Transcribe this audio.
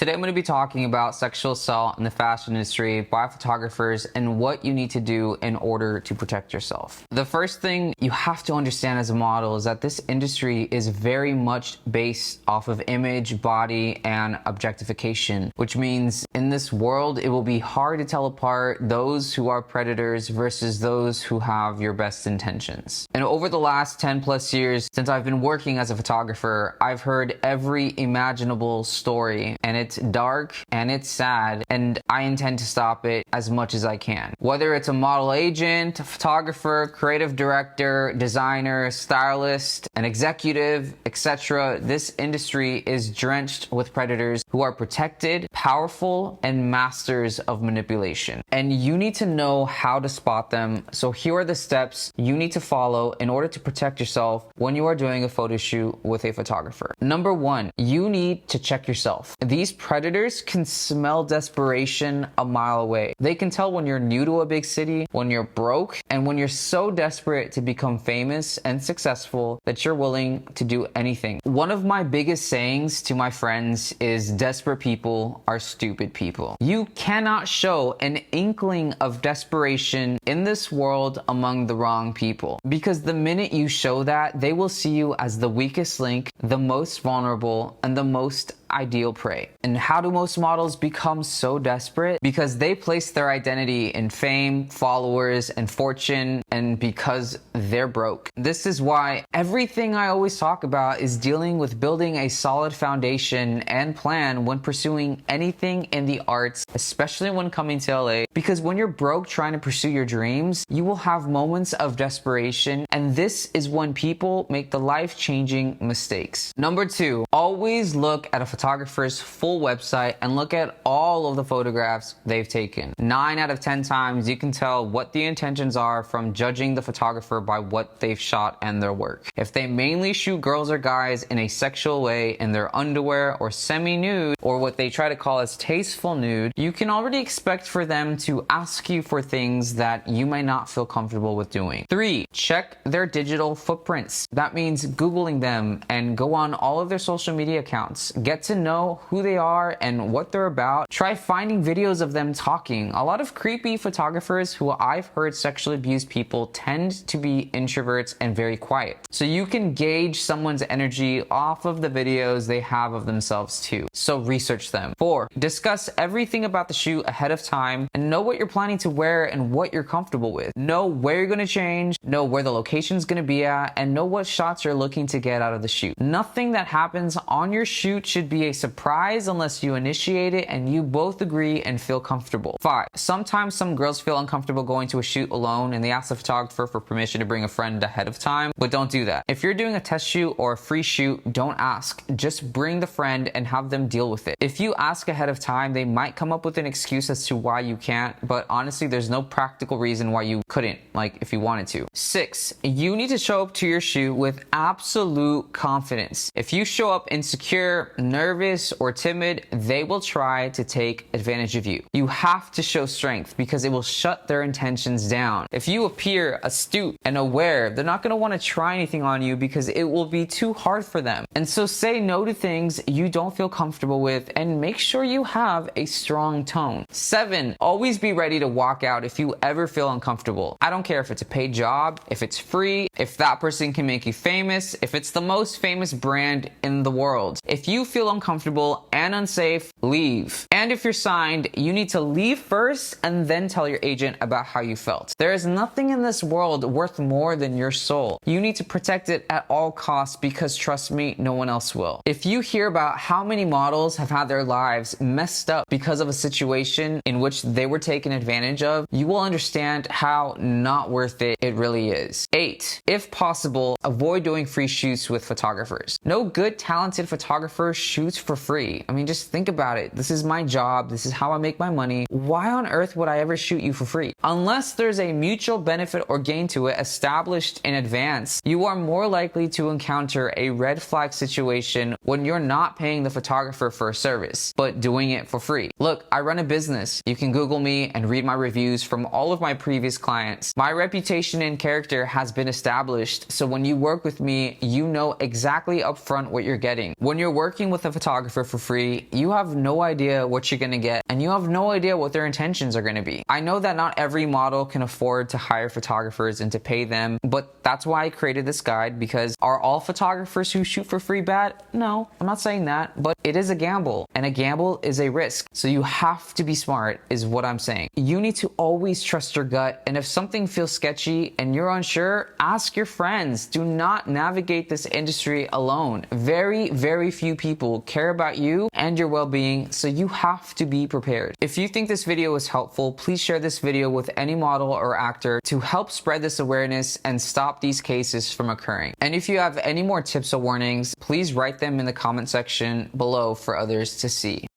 Today I'm going to be talking about sexual assault in the fashion industry by photographers and what you need to do in order to protect yourself. The first thing you have to understand as a model is that this industry is very much based off of image, body, and objectification, which means in this world it will be hard to tell apart those who are predators versus those who have your best intentions. And over the last 10 plus years since I've been working as a photographer, I've heard every imaginable story, and it's dark and it's sad, and I intend to stop it as much as I can. Whether it's a model agent, a photographer, creative director, designer, stylist, an executive, etc., this industry is drenched with predators who are protected, powerful, and masters of manipulation. And you need to know how to spot them. So here are the steps you need to follow in order to protect yourself when you are doing a photo shoot with a photographer. Number one, you need to check yourself. These predators can smell desperation a mile away. They can tell when you're new to a big city, when you're broke, and when you're so desperate to become famous and successful that you're willing to do anything. One of my biggest sayings to my friends is desperate people are stupid people. You cannot show an inkling of desperation in this world among the wrong people, because the minute you show that, they will see you as the weakest link, the most vulnerable, and the most ideal prey. And how do most models become so desperate? Because they place their identity in fame, followers, and fortune, and because they're broke. This is why everything I always talk about is dealing with building a solid foundation and plan when pursuing anything in the arts, especially when coming to LA. Because when you're broke trying to pursue your dreams, you will have moments of desperation, and this is when people make the life-changing mistakes. Number two, always look at a photographer's full website and look at all of the photographs they've taken. 9 out of 10 times you can tell what the intentions are from judging the photographer by what they've shot and their work. If they mainly shoot girls or guys in a sexual way in their underwear or semi-nude, or what they try to call as tasteful nude, you can already expect for them to ask you for things that you might not feel comfortable with doing. 3, check their digital footprints. That means Googling them and go on all of their social media accounts. Get to know who they are and what they're about. Try finding videos of them talking. A lot of creepy photographers who I've heard sexually abuse people tend to be introverts and very quiet. So you can gauge someone's energy off of the videos they have of themselves too. So research them. 4, discuss everything about the shoot ahead of time and know what you're planning to wear and what you're comfortable with. Know where you're going to change, know where the location's going to be at, and know what shots you're looking to get out of the shoot. Nothing that happens on your shoot should be a surprise unless you initiate it and you both agree and feel comfortable. 5, sometimes some girls feel uncomfortable going to a shoot alone and they ask the photographer for permission to bring a friend ahead of time, but don't do that. If you're doing a test shoot or a free shoot, don't ask. Just bring the friend and have them deal with it. If you ask ahead of time, they might come up with an excuse as to why you can't, but honestly, there's no practical reason why you couldn't, like if you wanted to. 6, you need to show up to your shoot with absolute confidence. If you show up insecure, nervous, or timid, they will try to take advantage of you. You have to show strength because it will shut their intentions down. If you appear astute and aware, they're not going to want to try anything on you because it will be too hard for them. And so say no to things you don't feel comfortable with and make sure you have a strong tone. 7, always be ready to walk out if you ever feel uncomfortable. I don't care if it's a paid job, if it's free, if that person can make you famous, if it's the most famous brand in the world. If you feel uncomfortable and unsafe, leave. And if you're signed, you need to leave first and then tell your agent about how you felt. There is nothing in this world worth more than your soul. You need to protect it at all costs because trust me, no one else will. If you hear about how many models have had their lives messed up because of a situation in which they were taken advantage of, you will understand how not worth it really is. 8, if possible, avoid doing free shoots with photographers. No good, talented photographer shoots for free. I mean, just think about it. This is my job. This is how I make my money. Why on earth would I ever shoot you for free? Unless there's a mutual benefit or gain to it established in advance, you are more likely to encounter a red flag situation when you're not paying the photographer for a service, but doing it for free. Look, I run a business. You can Google me and read my reviews from all of my previous clients. My reputation and character has been established, so when you work with me, you know exactly upfront what you're getting. When you're working with a a photographer for free, you have no idea what you're gonna get, and you have no idea what their intentions are gonna be. I know that not every model can afford to hire photographers and to pay them, but that's why I created this guide, because are all photographers who shoot for free bad? No, I'm not saying that, but it is a gamble, and a gamble is a risk. So you have to be smart, is what I'm saying. You need to always trust your gut, and if something feels sketchy and you're unsure, ask your friends. Do not navigate this industry alone. Very, very few people care about you and your well-being, so you have to be prepared. If you think this video was helpful, please share this video with any model or actor to help spread this awareness and stop these cases from occurring. And if you have any more tips or warnings, please write them in the comment section below for others to see.